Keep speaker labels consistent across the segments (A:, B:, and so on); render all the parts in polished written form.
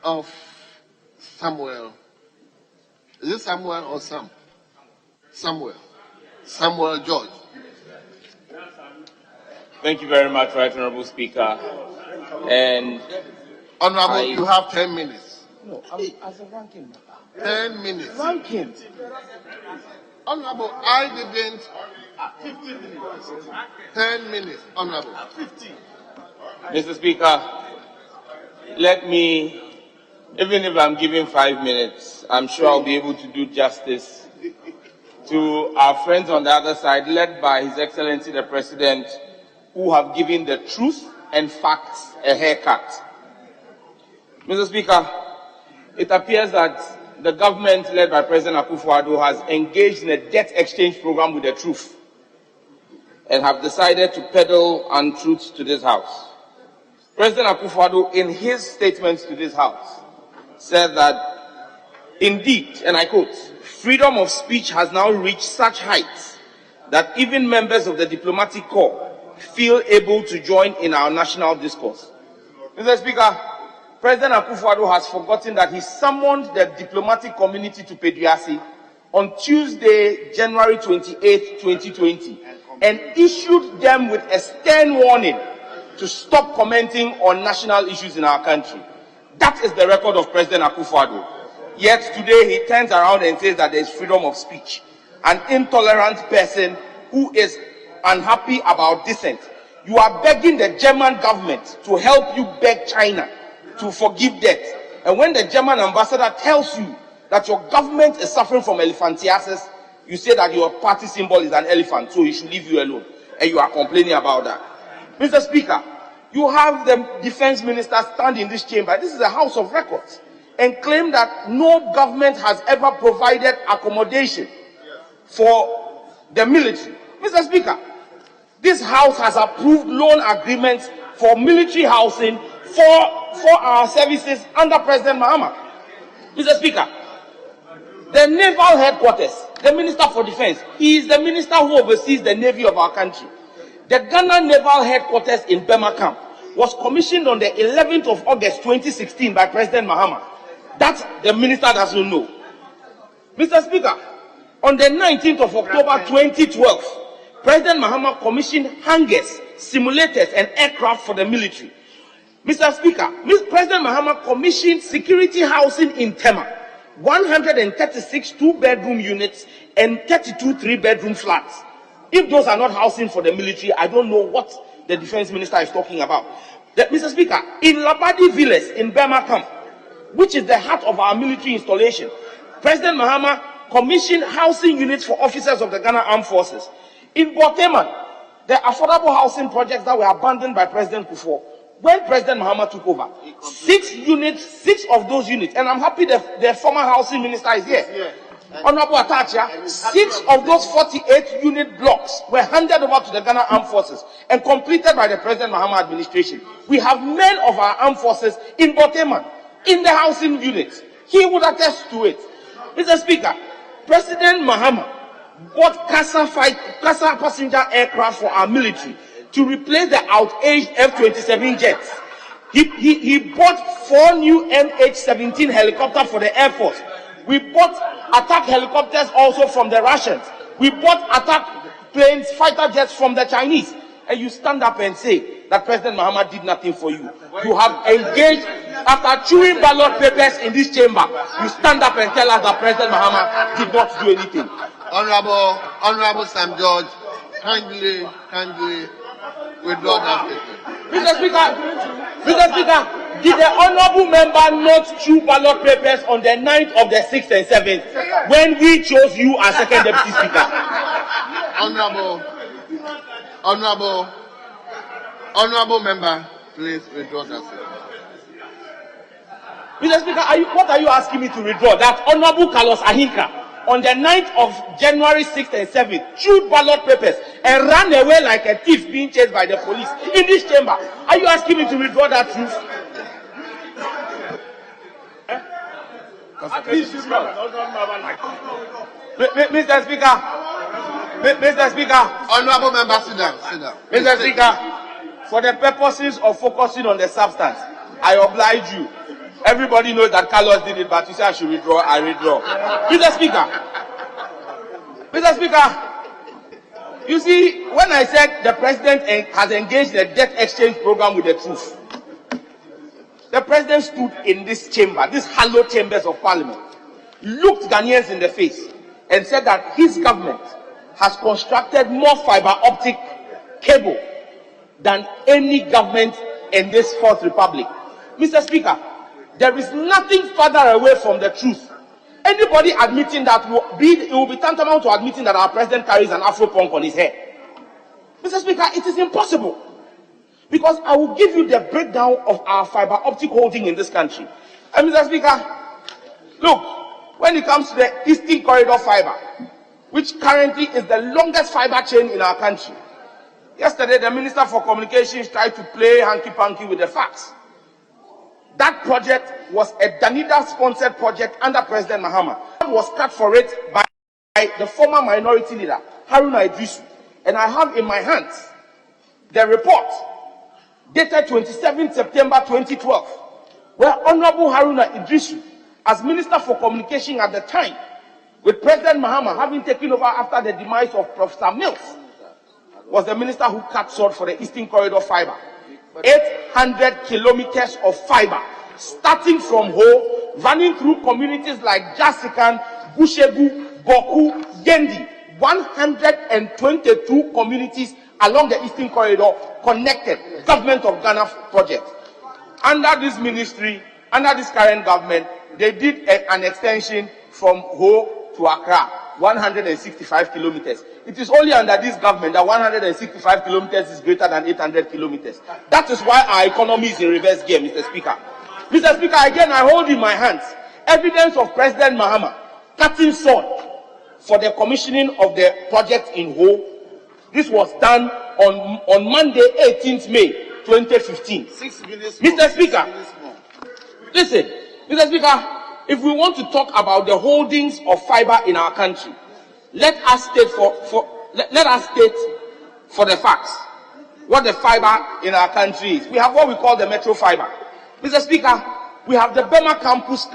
A: of Samuel. Is it Samuel or Sam? Samuel. Samuel George.
B: Thank you very much, Right Honorable Speaker. And
A: Honorable, you have 10 minutes.
C: No, as a ranking.
A: 10 minutes.
C: Ranking.
A: Honorable, I didn't. 10 minutes, Honorable. 15.
B: Mr. Speaker, let me, even if I'm given 5 minutes, I'm sure I'll be able to do justice to our friends on the other side, led by His Excellency the President, who have given the truth and facts a haircut. Mr. Speaker, it appears that the government led by President Akufo-Addo has engaged in a debt exchange program with the truth and have decided to peddle untruths to this House. President Akufo-Addo, in his statements to this House, said that, indeed, and I quote, freedom of speech has now reached such heights that even members of the diplomatic corps feel able to join in our national discourse. Mr. Speaker, President Akufo-Addo has forgotten that he summoned the diplomatic community to Peduasi on Tuesday, January 28, 2020, and issued them with a stern warning to stop commenting on national issues in our country. That is the record of President Akufo-Addo. Yet today he turns around and says that there is freedom of speech. An intolerant person who is unhappy about dissent. You are begging the German government to help you beg China to forgive debt. And when the German ambassador tells you that your government is suffering from elephantiasis, you say that your party symbol is an elephant, so he should leave you alone. And you are complaining about that. Mr. Speaker, you have the defense minister stand in this chamber, this is a house of records, and claim that no government has ever provided accommodation for the military. Mr. Speaker, this house has approved loan agreements for military housing for our services under President Mahama. Mr. Speaker, the naval headquarters, the Minister for Defense, he is the minister who oversees the Navy of our country. The Ghana Naval Headquarters in Bemakam was commissioned on the 11th of August 2016 by President Mahama. That the minister doesn't know. Mr. Speaker, on the 19th of October 2012, President Mahama commissioned hangars, simulators, and aircraft for the military. Mr. Speaker, President Mahama commissioned security housing in Tema, 136 two-bedroom units and 32 three-bedroom flats. If those are not housing for the military, I don't know what the defense minister is talking about. Mr. Speaker, in Labadi Villas in Bemakam, which is the heart of our military installation, President Mahama commissioned housing units for officers of the Ghana Armed Forces. In Boteman, the affordable housing projects that were abandoned by President Kufuor, when President Mahama took over, 6 of those units, and I'm happy the former housing minister is here. Honorable Atachia, 6 of those 48 unit blocks were handed over to the Ghana Armed Forces and completed by the President Mahama administration. We have men of our armed forces in Boteman, in the housing units. He would attest to it. Mr. Speaker, President Mahama bought Casa passenger aircraft for our military to replace the outaged F-27 jets. He bought 4 new MH-17 helicopters for the Air Force. We bought attack helicopters also from the Russians. We bought attack planes, fighter jets from the Chinese. And you stand up and say that President Mahama did nothing for you. You have engaged, after chewing ballot papers in this chamber, you stand up and tell us that President Mahama did not do anything.
A: Honorable Sam George, kindly withdraw that statement.
B: Mr. Speaker, did the honorable member not chew ballot papers on the 9th of the 6th and 7th when we chose you as second deputy speaker?
A: Honorable member, please withdraw that statement.
B: Mr. Speaker, what are you asking me to withdraw? That Honorable Carlos Ahinka, on the 9th of January 6th and 7th, chewed ballot papers and ran away like a thief being chased by the police in this chamber. Are you asking me to withdraw that truth? Mr. Speaker,
A: Honorable member, sit down.
B: Mr. Speaker, for the purposes of focusing on the substance, I oblige you Everybody knows that Carlos did it, but you say I should withdraw, I withdraw. Mr. Speaker, you see, when I said the president has engaged the debt exchange program with the truth, the president stood in this chamber, these hallowed chambers of parliament, looked Ghanaians in the face and said that his government has constructed more fiber optic cable than any government in this Fourth Republic. Mr. Speaker, there is nothing further away from the truth. Anybody admitting that it will be tantamount to admitting that our president carries an Afro punk on his head. Mr. Speaker, it is impossible. Because I will give you the breakdown of our fiber optic holding in this country. And Mr. Speaker, look, when it comes to the Eastern Corridor fiber, which currently is the longest fiber chain in our country, yesterday the Minister for Communications tried to play hanky-panky with the facts. That project was a Danida-sponsored project under President Mahama. It was cut for it by the former minority leader, Haruna Idrisu. And I have in my hands the report dated 27 September 2012, where Honorable Haruna Idrisu, as Minister for Communication at the time, with President Mahama having taken over after the demise of Professor Mills, was the minister who cut sword for the Eastern Corridor fiber. 800 kilometers of fiber, starting from Ho, running through communities like Jasikan, Bushegu, Boku, Gendi. 122 communities along the Eastern Corridor connected. Government of Ghana project. Under this ministry, under this current government, they did an extension from Ho to Accra, 165 kilometers. It is only under this government that 165 kilometers is greater than 800 kilometers. That is why our economy is in reverse gear, Mr. Speaker. Mr. Speaker, again, I hold in my hands evidence of President Mahama cutting sword for the commissioning of the project in Ho. This was done on Monday, 18th May, 2015. 6 minutes more. Mr. Speaker, listen, Mr. Speaker, if we want to talk about the holdings of fiber in our country, let us state for the facts what the fiber in our country is. We have what we call the metro fiber. Mr. Speaker, we have the Bema campus,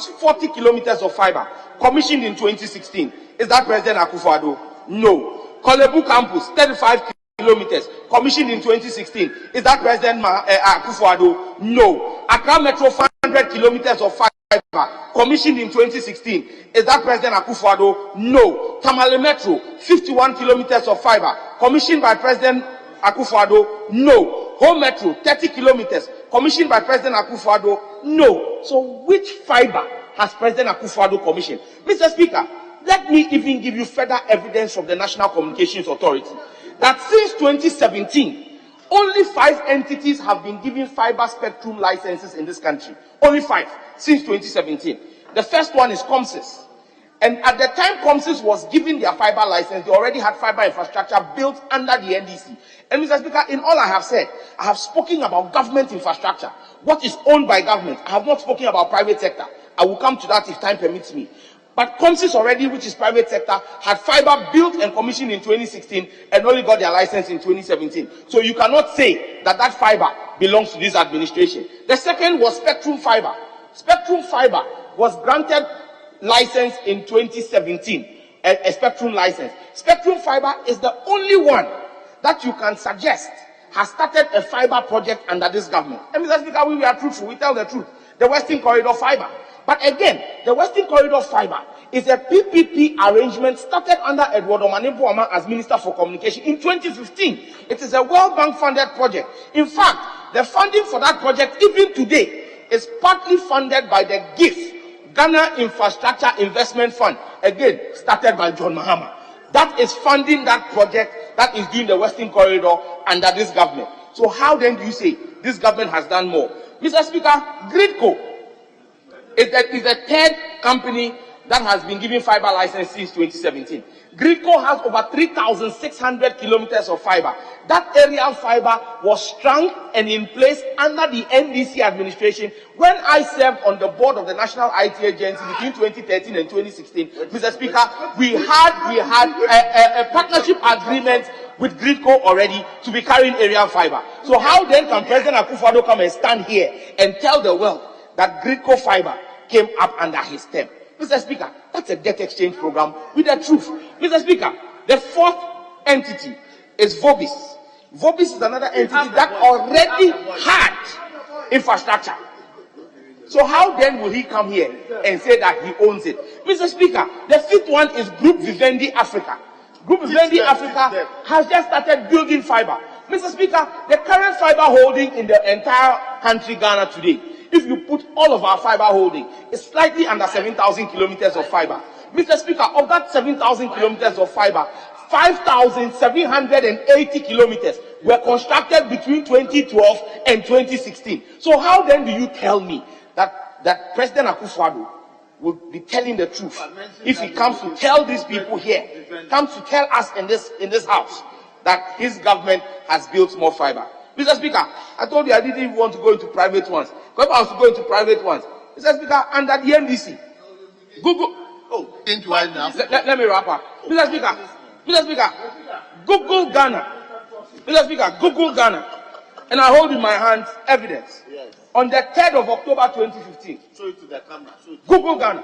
B: 40 kilometers of fiber, commissioned in 2016. Is that President Akufo-Addo? No. Kolebu campus, 35 kilometers, commissioned in 2016. Is that President Akufo-Addo? No. Accra Metro, 500 kilometers of fiber, commissioned in 2016. Is that President Akufo-Addo? No. Tamale Metro, 51 kilometers of fiber, commissioned by President Akufo-Addo? No. Home Metro, 30 kilometers, commissioned by President Akufo-Addo? No. So which fiber has President Akufo-Addo commissioned? Mr. Speaker, let me even give you further evidence from the National Communications Authority that since 2017, only 5 entities have been given fiber spectrum licenses in this country. Only 5 since 2017. The first one is Comsys. And at the time Comsys was given their fiber license, they already had fiber infrastructure built under the NDC. And Mr. Speaker, in all I have said, I have spoken about government infrastructure, what is owned by government. I have not spoken about private sector. I will come to that if time permits me. But Comsys already, which is private sector, had fiber built and commissioned in 2016 and only got their license in 2017. So you cannot say that that fiber belongs to this administration. The second was Spectrum Fiber. Spectrum Fiber was granted license in 2017, a Spectrum license. Spectrum Fiber is the only one that you can suggest has started a fiber project under this government. And Mr. Speaker, we are truthful, we tell the truth. The Western Corridor Fiber. But again, the Western Corridor Fiber is a PPP arrangement started under Edward Omanimpo as Minister for Communication in 2015. It is a World Bank funded project. In fact, the funding for that project, even today, is partly funded by the GIF, Ghana Infrastructure Investment Fund, again, started by John Mahama. That is funding that project that is doing the Western Corridor under this government. So how then do you say this government has done more? Mr. Speaker, Gridco is the third company that has been given fiber license since 2017. Gridco has over 3,600 kilometers of fiber. That aerial fiber was strung and in place under the NDC administration when I served on the board of the National IT Agency between 2013 and 2016. Mr. Speaker, we had a partnership agreement
C: with Gridco already to be carrying aerial fiber. So how then can President Akufo-Addo come and stand here and tell the world that Gridco fiber came up under his stem? Mr. Speaker, that's a debt exchange program with the truth. Mr. Speaker, the fourth entity is Vobis. Vobis is another entity that already had infrastructure. So how then will he come here and say that he owns it? Mr. Speaker, the fifth one is Group Vivendi Africa. Group Vivendi Africa has just started building fiber. Mr. Speaker, the current fiber holding in the entire country, Ghana today, if you put all of our fiber holding, is slightly under 7,000 kilometers of fiber. Mr. Speaker, of that 7,000 kilometers of fiber, 5,780 kilometers were constructed between 2012 and 2016. So how then do you tell me that President Akufo-Addo would be telling the truth if he comes to tell these people here, comes to tell us in this house that his government has built more fiber? Mr. Speaker, I told you I didn't even want to go into private ones. Because if I was to go into private ones, Mr. Speaker, under the NDC, Google.
A: Into right now.
C: Let me wrap up. Mr. Speaker, Google Ghana. Mr. Speaker, Google Ghana. And I hold in my hands evidence.
A: Yes.
C: On the 3rd of October 2015,
A: Show it to the camera.
C: Google Ghana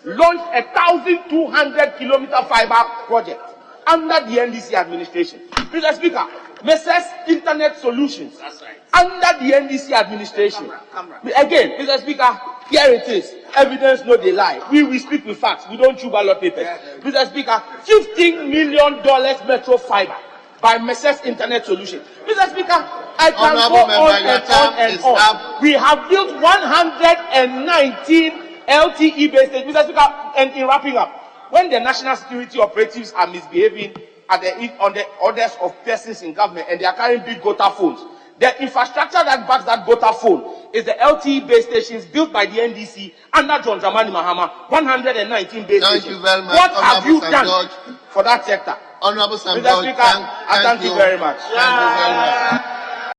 C: launched a 1,200 kilometer fiber project under the NDC administration. Mr. Speaker, Messrs. Internet Solutions,
A: That's right.
C: under the NDC administration.
A: Camera.
C: Again, Mr. Speaker, here it is. Evidence, no they lie. We speak with facts. We don't chew ballot papers. Mr. Speaker, $15 million metro fiber by Messrs. Internet Solutions. Mr. Speaker, I can go on and on. We have built 119 LTE base stations. Mr. Speaker, and in wrapping up, when the national security operatives are misbehaving on the orders of persons in government and they are carrying big gota phones, the infrastructure that backs that gota phone is the LTE base stations built by the NDC under John Dramani Mahama, 119 base stations.
A: Thank you very much.
C: What have you done
A: George,
C: for that sector?
A: Honorable Sam
C: Mr.
A: George,
C: Speaker, I thank you very much.
A: Thank you very much.